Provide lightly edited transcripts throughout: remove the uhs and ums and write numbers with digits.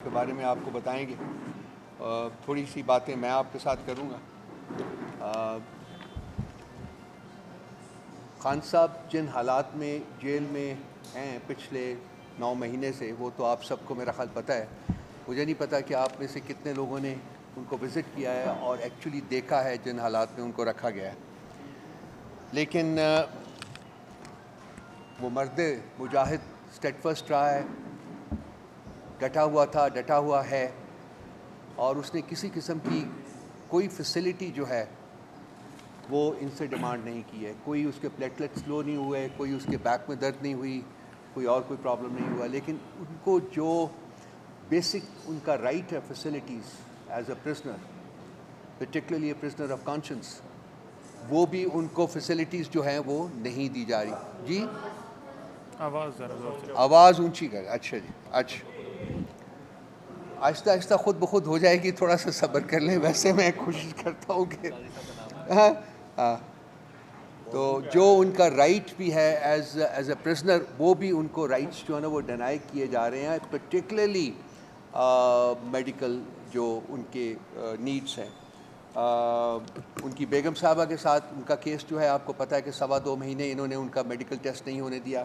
کے بارے میں آپ کو بتائیں گے. تھوڑی سی باتیں میں آپ کے ساتھ کروں گا. خان صاحب جن حالات میں جیل میں ہیں پچھلے 9 مہینے سے، وہ تو آپ سب کو میرا خیال پتہ ہے. مجھے نہیں پتہ کہ آپ میں سے کتنے لوگوں نے ان کو وزٹ کیا ہے اور ایکچولی دیکھا ہے جن حالات میں ان کو رکھا گیا ہے. لیکن وہ مرد مجاہد اسٹیڈ فسٹ رہا ہے، ڈٹا ہوا تھا، ڈٹا ہوا ہے، اور اس نے کسی قسم کی کوئی فیسلٹی جو ہے وہ ان سے ڈیمانڈ نہیں کی ہے. کوئی اس کے پلیٹلیٹ سلو نہیں ہوئے، کوئی اس کے بیک میں درد نہیں ہوئی، کوئی اور کوئی پرابلم نہیں ہوا. لیکن ان کو جو بیسک ان کا رائٹ ہے facilities as a prisoner, particularly a prisoner of conscience, وہ بھی ان کو فیسلٹیز جو ہیں وہ نہیں دی جا رہی. جی آواز اونچی کر. اچھا جی، اچھا آہستہ آہستہ خود بخود ہو جائے گی، تھوڑا سا صبر کر لیں. ویسے میں کوشش کرتا ہوں کہ تو جو ان کا رائٹ بھی ہے ایز اے پرزنر، وہ بھی ان کو رائٹس جو ہے نا وہ ڈینائی کیے جا رہے ہیں، پرٹیکولرلی میڈیکل جو ان کے نیڈس ہیں. ان کی بیگم صاحبہ کے ساتھ ان کا کیس جو ہے آپ کو پتہ ہے کہ 2.25 مہینے انہوں نے ان کا میڈیکل ٹیسٹ نہیں ہونے دیا.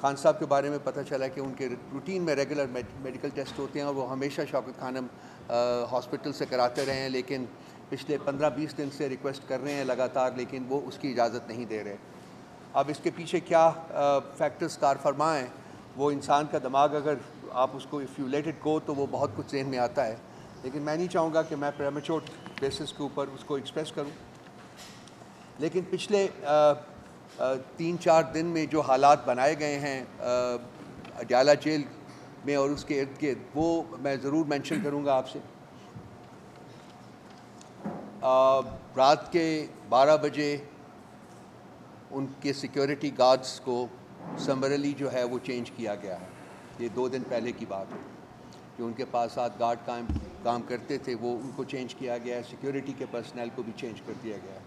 خان صاحب کے بارے میں پتہ چلا کہ ان کے روٹین میں ریگولر میڈیکل ٹیسٹ ہوتے ہیں اور وہ ہمیشہ شوکت خانم ہاسپٹل سے کراتے رہے ہیں، لیکن پچھلے 15-20 دن سے ریکویسٹ کر رہے ہیں لگاتار، لیکن وہ اس کی اجازت نہیں دے رہے. اب اس کے پیچھے کیا فیکٹرز کار فرما ہیں، وہ انسان کا دماغ اگر آپ اس کو if you let it go تو وہ بہت کچھ ذہن میں آتا ہے. لیکن میں نہیں چاہوں گا کہ میں پریمیچور بیسس کے اوپر اس کو ایکسپریس کروں. لیکن پچھلے 3-4 دن میں جو حالات بنائے گئے ہیں اڈیالہ جیل میں اور اس کے ارد گرد، وہ میں ضرور مینشن کروں گا آپ سے. رات کے 12 بجے ان کے سیکیورٹی گارڈز کو سمرلی جو ہے وہ چینج کیا گیا ہے. یہ 2 دن پہلے کی بات ہے. جو ان کے پاس 7 گارڈ کام کرتے تھے وہ ان کو چینج کیا گیا ہے. سیکیورٹی کے پرسنل کو بھی چینج کر دیا گیا ہے.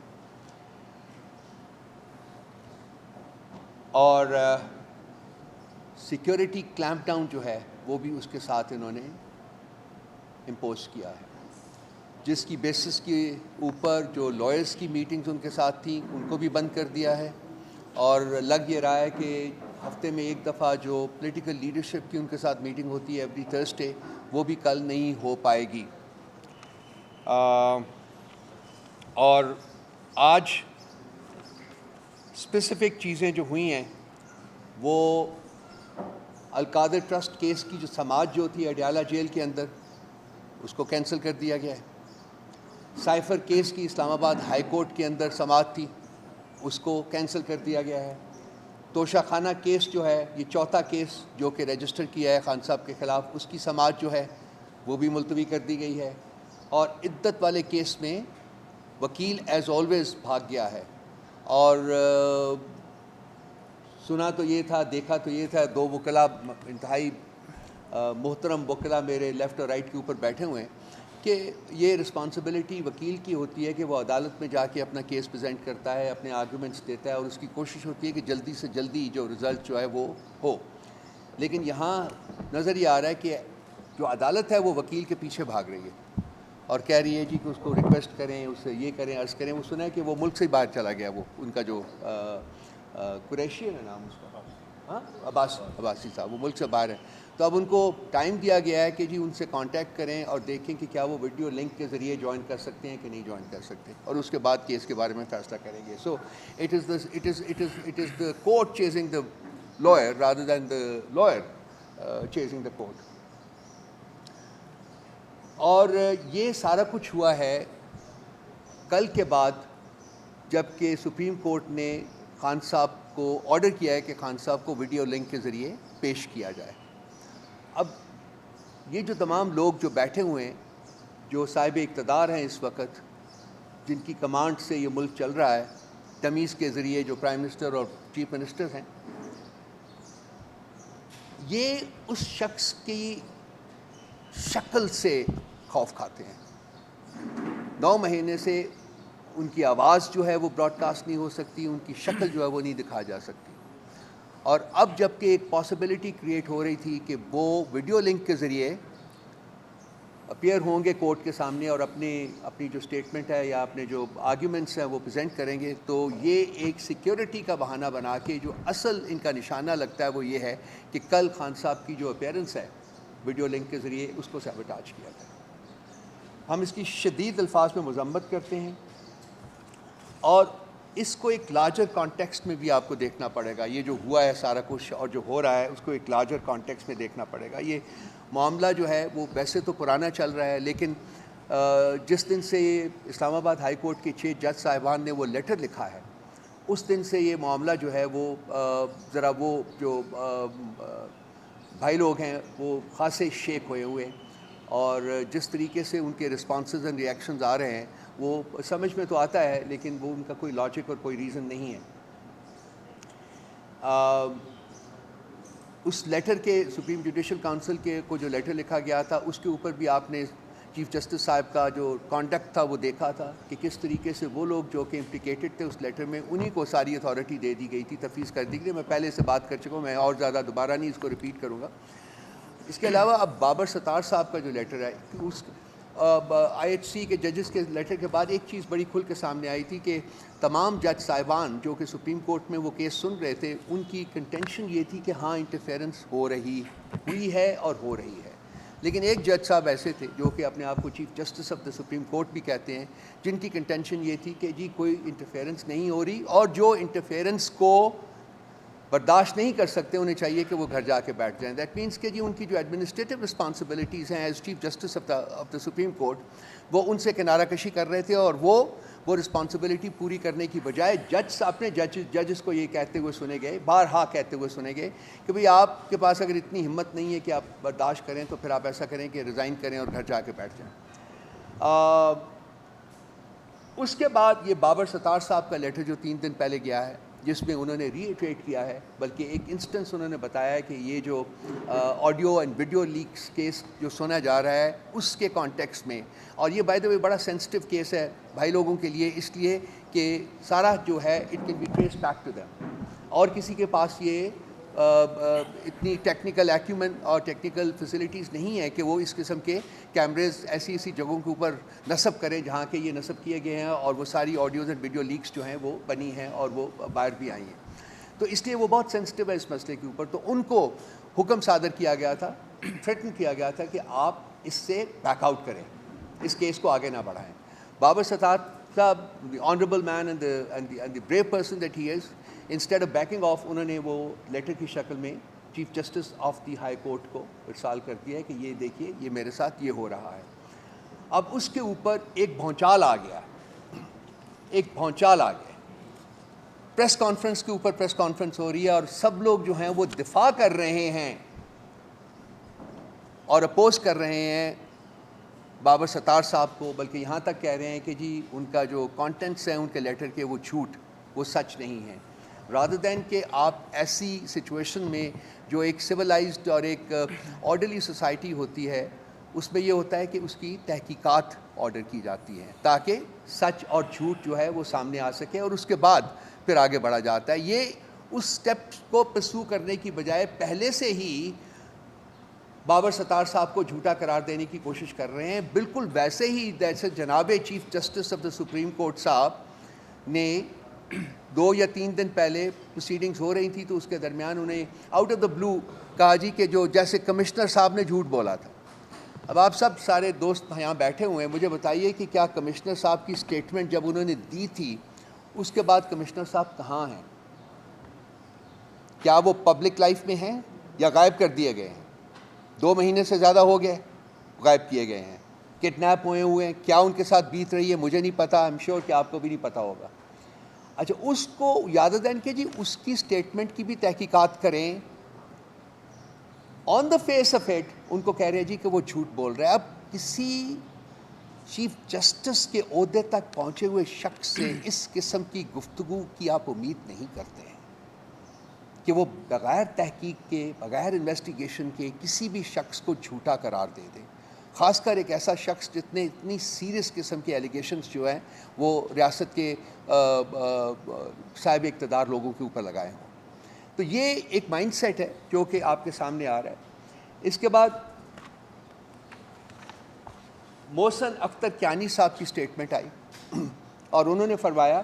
اور سیکیورٹی کلیمپ ڈاؤن جو ہے وہ بھی اس کے ساتھ انہوں نے امپوز کیا ہے، جس کی بیسس کے اوپر جو لائرز کی میٹنگز ان کے ساتھ تھیں ان کو بھی بند کر دیا ہے. اور لگ یہ رہا ہے کہ ہفتے میں ایک دفعہ جو پولیٹیکل لیڈرشپ کی ان کے ساتھ میٹنگ ہوتی ہے ایوری تھرسڈے، وہ بھی کل نہیں ہو پائے گی. اور آج اسپیسیفک چیزیں جو ہوئی ہیں وہ القادر ٹرسٹ کیس کی جو سماعت جو تھی اڈیالہ جیل کے اندر، اس کو کینسل کر دیا گیا ہے. سائفر کیس کی اسلام آباد ہائی کورٹ کے اندر سماعت تھی، اس کو کینسل کر دیا گیا ہے. توشہ خانہ کیس جو ہے، یہ 4تھا کیس جو کہ رجسٹر کیا ہے خان صاحب کے خلاف، اس کی سماعت جو ہے وہ بھی ملتوی کر دی گئی ہے. اور عدت والے کیس میں وکیل ایز آلویز بھاگ گیا ہے. اور سنا تو یہ تھا، دیکھا تو یہ تھا، 2 وکلاء انتہائی محترم وکلاء میرے لیفٹ اور رائٹ کے اوپر بیٹھے ہوئے ہیں، کہ یہ رسپانسبلٹی وکیل کی ہوتی ہے کہ وہ عدالت میں جا کے اپنا کیس پریزنٹ کرتا ہے، اپنے آرگومنٹس دیتا ہے، اور اس کی کوشش ہوتی ہے کہ جلدی سے جلدی جو رزلٹ جو ہے وہ ہو. لیکن یہاں نظر یہ آ رہا ہے کہ جو عدالت ہے وہ وکیل کے پیچھے بھاگ رہی ہے اور کہہ رہی ہے جی کہ اس کو ریکویسٹ کریں، اس سے یہ کریں، عرض کریں. وہ سنا ہے کہ وہ ملک سے باہر چلا گیا، وہ ان کا جو قریشی ہے نام اس کا، ہاں عباسی صاحب، وہ ملک سے باہر ہے. تو اب ان کو ٹائم دیا گیا ہے کہ جی ان سے کانٹیکٹ کریں اور دیکھیں کہ کیا وہ ویڈیو لنک کے ذریعے جوائن کر سکتے ہیں کہ نہیں جوائن کر سکتے، اور اس کے بعد کیس کے بارے میں فیصلہ کریں گے. So it is the court chasing the lawyer rather than the lawyer chasing the court. اور یہ سارا کچھ ہوا ہے کل کے بعد، جب کہ سپریم کورٹ نے خان صاحب کو آرڈر کیا ہے کہ خان صاحب کو ویڈیو لنک کے ذریعے پیش کیا جائے. اب یہ جو تمام لوگ جو بیٹھے ہوئے ہیں، جو صاحب اقتدار ہیں اس وقت، جن کی کمانڈ سے یہ ملک چل رہا ہے، تمیز کے ذریعے جو پرائم منسٹر اور چیف منسٹر ہیں، یہ اس شخص کی شکل سے خوف کھاتے ہیں. 9 مہینے سے ان کی آواز جو ہے وہ براڈ کاسٹ نہیں ہو سکتی، ان کی شکل جو ہے وہ نہیں دکھا جا سکتی. اور اب جب کہ ایک پاسبلٹی کریٹ ہو رہی تھی کہ وہ ویڈیو لنک کے ذریعے اپیئر ہوں گے کورٹ کے سامنے اور اپنی جو سٹیٹمنٹ ہے یا اپنے جو آرگیومنٹس ہیں وہ پریزنٹ کریں گے، تو یہ ایک سیکیورٹی کا بہانہ بنا کے جو اصل ان کا نشانہ لگتا ہے وہ یہ ہے کہ کل خان صاحب کی جو اپیئرنس ہے ویڈیو لنک کے ذریعے اس کو سیبوٹاج کیا گیا۔ ہم اس کی شدید الفاظ میں مذمت کرتے ہیں اور اس کو ایک لارجر کانٹیکسٹ میں بھی آپ کو دیکھنا پڑے گا۔ یہ جو ہوا ہے سارا کچھ اور جو ہو رہا ہے اس کو ایک لارجر کانٹیکسٹ میں دیکھنا پڑے گا۔ یہ معاملہ جو ہے وہ ویسے تو پرانا چل رہا ہے، لیکن جس دن سے یہ اسلام آباد ہائی کورٹ کے 6 جج صاحبان نے وہ لیٹر لکھا ہے، اس دن سے یہ معاملہ جو ہے وہ ذرا وہ جو بھائی لوگ ہیں وہ خاصے شیک ہوئے ہوئے، اور جس طریقے سے ان کے رسپانسز اینڈ ریئیکشنز آ رہے ہیں وہ سمجھ میں تو آتا ہے، لیکن وہ ان کا کوئی لاجک اور کوئی ریزن نہیں ہے۔ اس لیٹر کے سپریم جوڈیشل کونسل کے کو جو لیٹر لکھا گیا تھا اس کے اوپر بھی آپ نے چیف جسٹس صاحب کا جو کانڈکٹ تھا وہ دیکھا تھا کہ کس طریقے سے وہ لوگ جو کہ امپلیکیٹڈ تھے اس لیٹر میں انہی کو ساری اتھارٹی دے دی گئی تھی، تفویض کر دی گئی۔ میں پہلے سے بات کر چکا ہوں، میں اور زیادہ دوبارہ نہیں اس کو ریپیٹ کروں گا۔ اس کے علاوہ اب بابر ستار صاحب کا جو لیٹر ہے، اس آئی ایچ سی کے ججز کے لیٹر کے بعد ایک چیز بڑی کھل کے سامنے آئی تھی کہ تمام جج صاحبان جو کہ سپریم کورٹ میں وہ کیس سن رہے تھے، ان کی کنٹینشن یہ تھی کہ ہاں انٹرفیئرنس ہوئی ہے اور ہو رہی ہے، لیکن ایک جج صاحب ایسے تھے جو کہ اپنے آپ کو chief justice of the supreme court بھی کہتے ہیں، جن کی کنٹینشن یہ تھی کہ جی کوئی انٹرفیئرنس نہیں ہو رہی، اور جو انٹرفیئرنس کو برداشت نہیں کر سکتے انہیں چاہیے کہ وہ گھر جا کے بیٹھ جائیں۔ دیٹ مینس کہ جی ان کی جو ایڈمنسٹریٹو رسپانسبلٹیز ہیں as chief justice of the supreme court, وہ ان سے کنارہ کشی کر رہے تھے، اور وہ رسپانسبلٹی پوری کرنے کی بجائے اپنے ججز کو یہ کہتے ہوئے سنے گئے، بارہا کہتے ہوئے سنے گئے کہ بھئی آپ کے پاس اگر اتنی ہمت نہیں ہے کہ آپ برداشت کریں تو پھر آپ ایسا کریں کہ ریزائن کریں اور گھر جا کے بیٹھ جائیں۔ اس کے بعد یہ بابر ستار صاحب کا لیٹر جو 3 دن پہلے گیا ہے، جس میں انہوں نے ری ایٹریٹ کیا ہے، بلکہ ایک انسٹنس انہوں نے بتایا ہے کہ یہ جو audio and video leaks case جو سنا جا رہا ہے اس کے کانٹیکسٹ میں، اور یہ بائی دا وے بڑا سینسٹیو کیس ہے بھائی لوگوں کے لیے، اس لیے کہ سارا جو ہے it can be trace back to them, اور کسی کے پاس یہ اتنی ٹیکنیکل ایکیومن اور ٹیکنیکل فیسلٹیز نہیں ہے کہ وہ اس قسم کے کیمریز ایسی جگہوں کے اوپر نصب کریں جہاں کہ یہ نصب کیے گئے ہیں، اور وہ ساری آڈیوز اینڈ ویڈیو لیکس جو ہیں وہ بنی ہیں اور وہ باہر بھی آئی ہیں۔ تو اس لیے وہ بہت سینسٹیو ہے اس مسئلے کے اوپر، تو ان کو حکم صادر کیا گیا تھا، تھریٹن کیا گیا تھا کہ آپ اس سے بیک آؤٹ کریں، اس کیس کو آگے نہ بڑھائیں۔ Babar Sattar Sahab, the honourable man and the brave person that he is, instead of backing off, انہوں نے وہ لیٹر کی شکل میں chief justice of the high court کو ارسال کر دیا ہے کہ یہ دیکھیے یہ میرے ساتھ یہ ہو رہا ہے۔ اب اس کے اوپر ایک بھونچال آ گیا، پریس کانفرنس کے اوپر پریس کانفرنس ہو رہی ہے، اور سب لوگ جو ہیں وہ دفاع کر رہے ہیں اور اپوز کر رہے ہیں بابر ستار صاحب کو، بلکہ یہاں تک کہہ رہے ہیں کہ جی ان کا جو کانٹینٹس ہیں ان کے لیٹر کے وہ جھوٹ، وہ سچ نہیں ہیں، رادر دین کہ آپ ایسی سچویشن میں جو ایک سویلائزڈ اور ایک آرڈرلی سوسائٹی ہوتی ہے، اس میں یہ ہوتا ہے کہ اس کی تحقیقات آرڈر کی جاتی ہیں تاکہ سچ اور جھوٹ جو ہے وہ سامنے آ سکے، اور اس کے بعد پھر آگے بڑھا جاتا ہے۔ یہ اس سٹیپ کو پرسو کرنے کی بجائے پہلے سے ہی بابر ستار صاحب کو جھوٹا قرار دینے کی کوشش کر رہے ہیں، بالکل ویسے ہی جیسے جناب chief justice of the supreme court صاحب نے 2 یا 3 دن پہلے پروسیڈنگز ہو رہی تھی تو اس کے درمیان انہیں آؤٹ آف دا بلو کہا جی کہ جو جیسے کمشنر صاحب نے جھوٹ بولا تھا۔ اب آپ سب سارے دوست یہاں بیٹھے ہوئے ہیں، مجھے بتائیے کہ کیا کمشنر صاحب کی سٹیٹمنٹ جب انہوں نے دی تھی اس کے بعد کمشنر صاحب کہاں ہیں؟ کیا وہ پبلک لائف میں ہیں یا غائب کر دیے گئے ہیں؟ 2 مہینے سے زیادہ ہو گئے غائب کیے گئے ہیں، کڈنیپ ہوئے ہیں، کیا ان کے ساتھ بیت رہی ہے مجھے نہیں پتا، آئی ایم شیور کہ آپ کو بھی نہیں پتا ہوگا۔ اچھا، اس کو یاد دین کہ جی اس کی سٹیٹمنٹ کی بھی تحقیقات کریں، on the face of it ان کو کہہ رہے ہیں جی کہ وہ جھوٹ بول رہے ہیں۔ اب کسی چیف جسٹس کے عہدے تک پہنچے ہوئے شخص سے اس قسم کی گفتگو کی آپ امید نہیں کرتے ہیں کہ وہ بغیر تحقیق کے، بغیر انویسٹیگیشن کے کسی بھی شخص کو جھوٹا قرار دے دیں، خاص کر ایک ایسا شخص جتنے اتنی سیریس قسم کے ایلیگیشنز جو ہیں وہ ریاست کے صاحب اقتدار لوگوں کے اوپر لگائے ہوں۔ تو یہ ایک مائنڈ سیٹ ہے جو کہ آپ کے سامنے آ رہا ہے۔ اس کے بعد محسن اختر کیانی صاحب کی سٹیٹمنٹ آئی اور انہوں نے فرمایا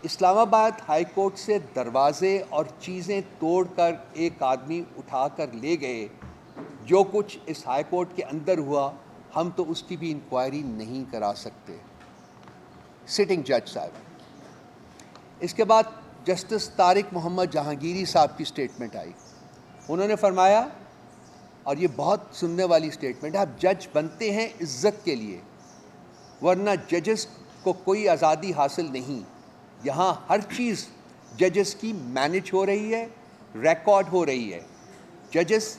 اسلام آباد ہائی کورٹ سے دروازے اور چیزیں توڑ کر ایک آدمی اٹھا کر لے گئے، جو کچھ اس ہائی کورٹ کے اندر ہوا ہم تو اس کی بھی انکوائری نہیں کرا سکتے. سٹنگ جج صاحب. اس کے بعد جسٹس طارق محمد جہانگیری صاحب کی سٹیٹمنٹ آئی. انہوں نے فرمایا، اور یہ بہت سننے والی سٹیٹمنٹ ہے، آپ جج بنتے ہیں عزت کے لیے، ورنہ ججز کو کوئی آزادی حاصل نہیں. یہاں ہر چیز ججز کی مینج ہو رہی ہے، ریکارڈ ہو رہی ہے. ججز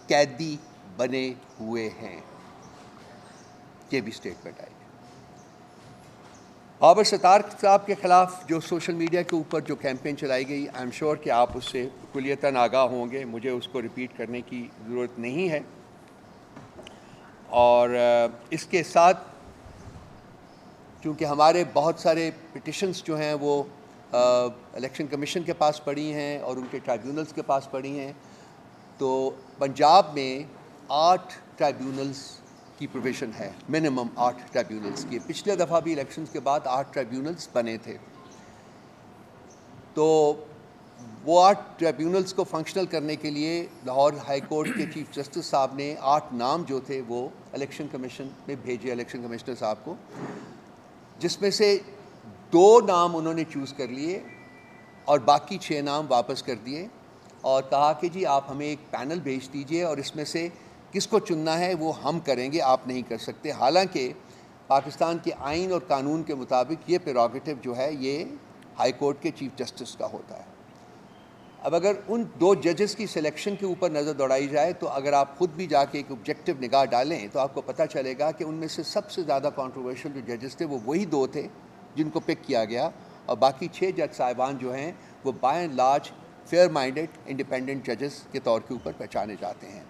قیدی بنے ہوئے ہیں. یہ بھی سٹیٹمنٹ آئی. بابر ستار صاحب کے خلاف جو سوشل میڈیا کے اوپر جو کیمپین چلائی گئی، آئی ایم شیور کہ آپ اس سے کلیتاً آگاہ ہوں گے، مجھے اس کو ریپیٹ کرنے کی ضرورت نہیں ہے. اور اس کے ساتھ چونکہ ہمارے بہت سارے پٹیشنز جو ہیں وہ الیکشن کمیشن کے پاس پڑی ہیں اور ان کے ٹرائیبیونلز کے پاس پڑی ہیں، تو پنجاب میں 8 ٹرائیبیونلز کی پروویژن ہے، منیمم 8 ٹرائیبیونلز کی. پچھلے دفعہ بھی الیکشنز کے بعد 8 ٹرائیبیونلز بنے تھے. تو وہ 8 ٹرائیبیونلز کو فنکشنل کرنے کے لیے لاہور ہائی کورٹ کے چیف جسٹس صاحب نے 8 نام جو تھے وہ الیکشن کمیشن میں بھیجے، الیکشن کمشنر صاحب کو، جس میں سے 2 نام انہوں نے چوز کر لیے اور باقی 6 نام واپس کر دیے اور کہا کہ جی آپ ہمیں ایک پینل بھیج دیجئے اور اس میں سے کس کو چننا ہے وہ ہم کریں گے، آپ نہیں کر سکتے. حالانکہ پاکستان کے آئین اور قانون کے مطابق یہ پریروگیٹو جو ہے یہ ہائی کورٹ کے چیف جسٹس کا ہوتا ہے. اب اگر ان 2 ججز کی سلیکشن کے اوپر نظر دوڑائی جائے تو اگر آپ خود بھی جا کے ایک آبجیکٹو نگاہ ڈالیں تو آپ کو پتہ چلے گا کہ ان میں سے سب سے زیادہ کنٹروورشل جو ججز تھے وہ وہی 2 تھے جن کو پک کیا گیا، اور باقی 6 جج صاحبان جو ہیں وہ by and large fair minded independent ججز کے طور کے اوپر پہچانے جاتے ہیں.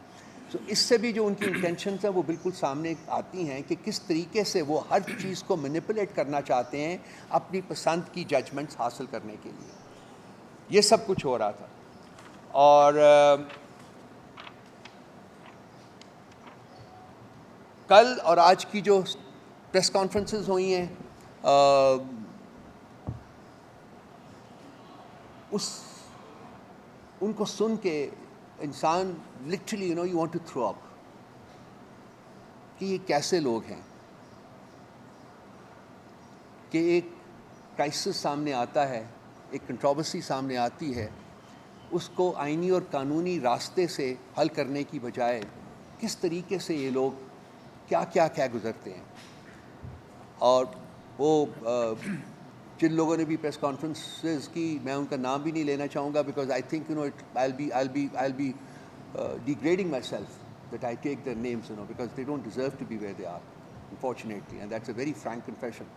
تو اس سے بھی جو ان کی انٹینشنز ہیں وہ بالکل سامنے آتی ہیں کہ کس طریقے سے وہ ہر چیز کو مینیپولیٹ کرنا چاہتے ہیں اپنی پسند کی ججمنٹس حاصل کرنے کے لیے. یہ سب کچھ ہو رہا تھا. اور کل اور آج کی جو پریس کانفرنسز ہوئی ہیں ان کو سن کے انسان literally you want to throw up کہ یہ کیسے لوگ ہیں کہ ایک کرائسس سامنے آتا ہے، ایک کنٹروورسی سامنے آتی ہے، اس کو آئینی اور قانونی راستے سے حل کرنے کی بجائے کس طریقے سے یہ لوگ کیا گزرتے ہیں. اور وہ جن لوگوں نے بھی پریس کانفرنسز کی، میں ان کا نام بھی نہیں لینا چاہوں گا because I think I'll be degrading myself that I take their names because they don't deserve to be where they are, unfortunately, and that's a very frank confession.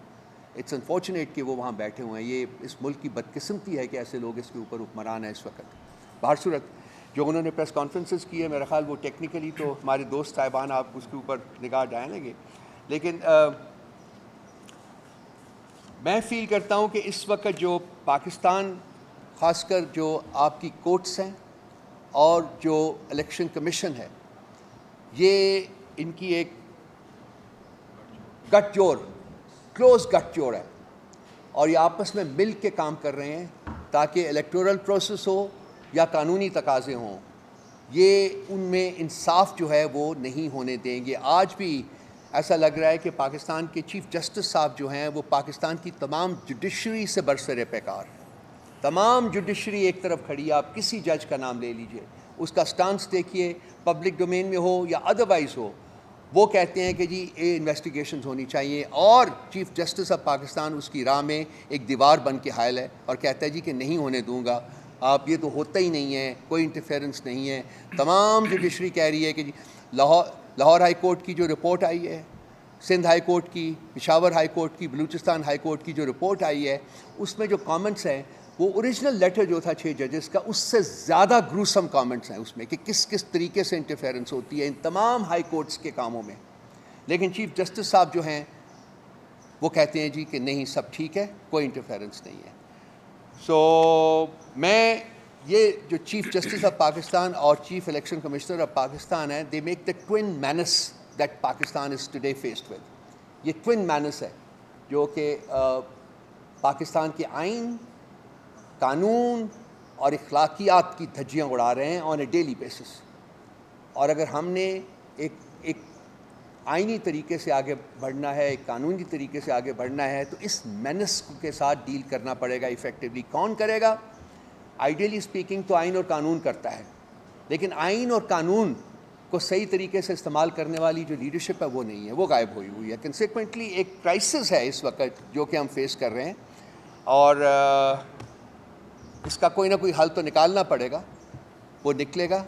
It's unfortunate کہ وہ وہاں بیٹھے ہوئے ہیں. یہ اس ملک کی بدقسمتی ہے کہ ایسے لوگ اس کے اوپر حکمران ہیں اس وقت. بہر صورت جو انہوں نے پریس کانفرنسز کی ہے میرا خیال وہ ٹیکنیکلی تو ہمارے دوست صاحبان آپ اس کے اوپر نگاہ ڈالیں گے، لیکن میں فیل کرتا ہوں کہ اس وقت جو پاکستان، خاص کر جو آپ کی کورٹس ہیں اور جو الیکشن کمیشن ہے، یہ ان کی ایک گٹھ جوڑ، کلوز گٹھ جوڑ ہے اور یہ آپس میں مل کے کام کر رہے ہیں تاکہ الیکٹورل پروسیس ہو یا قانونی تقاضے ہوں، یہ ان میں انصاف جو ہے وہ نہیں ہونے دیں گے. آج بھی ایسا لگ رہا ہے کہ پاکستان کے چیف جسٹس صاحب جو ہیں وہ پاکستان کی تمام جوڈیشری سے برسر پیکار ہیں. تمام جوڈیشری ایک طرف کھڑی ہے. آپ کسی جج کا نام لے لیجئے، اس کا سٹانس دیکھیے، پبلک ڈومین میں ہو یا ادروائز ہو، وہ کہتے ہیں کہ جی یہ انویسٹیگیشنز ہونی چاہیے، اور چیف جسٹس آف پاکستان اس کی راہ میں ایک دیوار بن کے حائل ہے اور کہتا ہے جی کہ نہیں ہونے دوں گا، آپ یہ تو ہوتا ہی نہیں ہے، کوئی انٹرفیئرنس نہیں ہے. تمام جوڈیشری کہہ رہی ہے کہ جی لاہور ہائی کورٹ کی جو رپورٹ آئی ہے، سندھ ہائی کورٹ کی، پشاور ہائی کورٹ کی، بلوچستان ہائی کورٹ کی جو رپورٹ آئی ہے، اس میں جو کامنٹس ہیں وہ اوریجنل لیٹر جو تھا 6 ججز کا اس سے زیادہ گروسم کامنٹس ہیں اس میں کہ کس طریقے سے انٹرفیئرنس ہوتی ہے ان تمام ہائی کورٹس کے کاموں میں. لیکن چیف جسٹس صاحب جو ہیں وہ کہتے ہیں جی کہ نہیں سب ٹھیک ہے، کوئی انٹرفیئرنس نہیں ہے. سو میں یہ جو چیف جسٹس آف پاکستان اور chief election commissioner of Pakistan ہیں، they make the twin means that Pakistan is today faced with. یہ twin menace ہے جو کہ پاکستان کے آئین, قانون اور اخلاقیات کی دھجیاں اڑا رہے ہیں on a daily basis. اور اگر ہم نے ایک آئینی طریقے سے آگے بڑھنا ہے, ایک قانونی طریقے سے آگے بڑھنا ہے, تو اس مینس کے ساتھ ڈیل کرنا پڑے گا ایفیکٹولی. کون کرے گا؟ آئیڈیلی اسپیکنگ تو آئین اور قانون کرتا ہے, لیکن آئین اور قانون کو صحیح طریقے سے استعمال کرنے والی جو لیڈرشپ ہے وہ نہیں ہے, وہ غائب ہوئی ہے. کنسیکوینٹلی ایک کرائسس ہے اس وقت جو کہ ہم فیس کر رہے ہیں, اور اس کا کوئی نہ کوئی حل تو نکالنا پڑے گا. وہ نکلے گا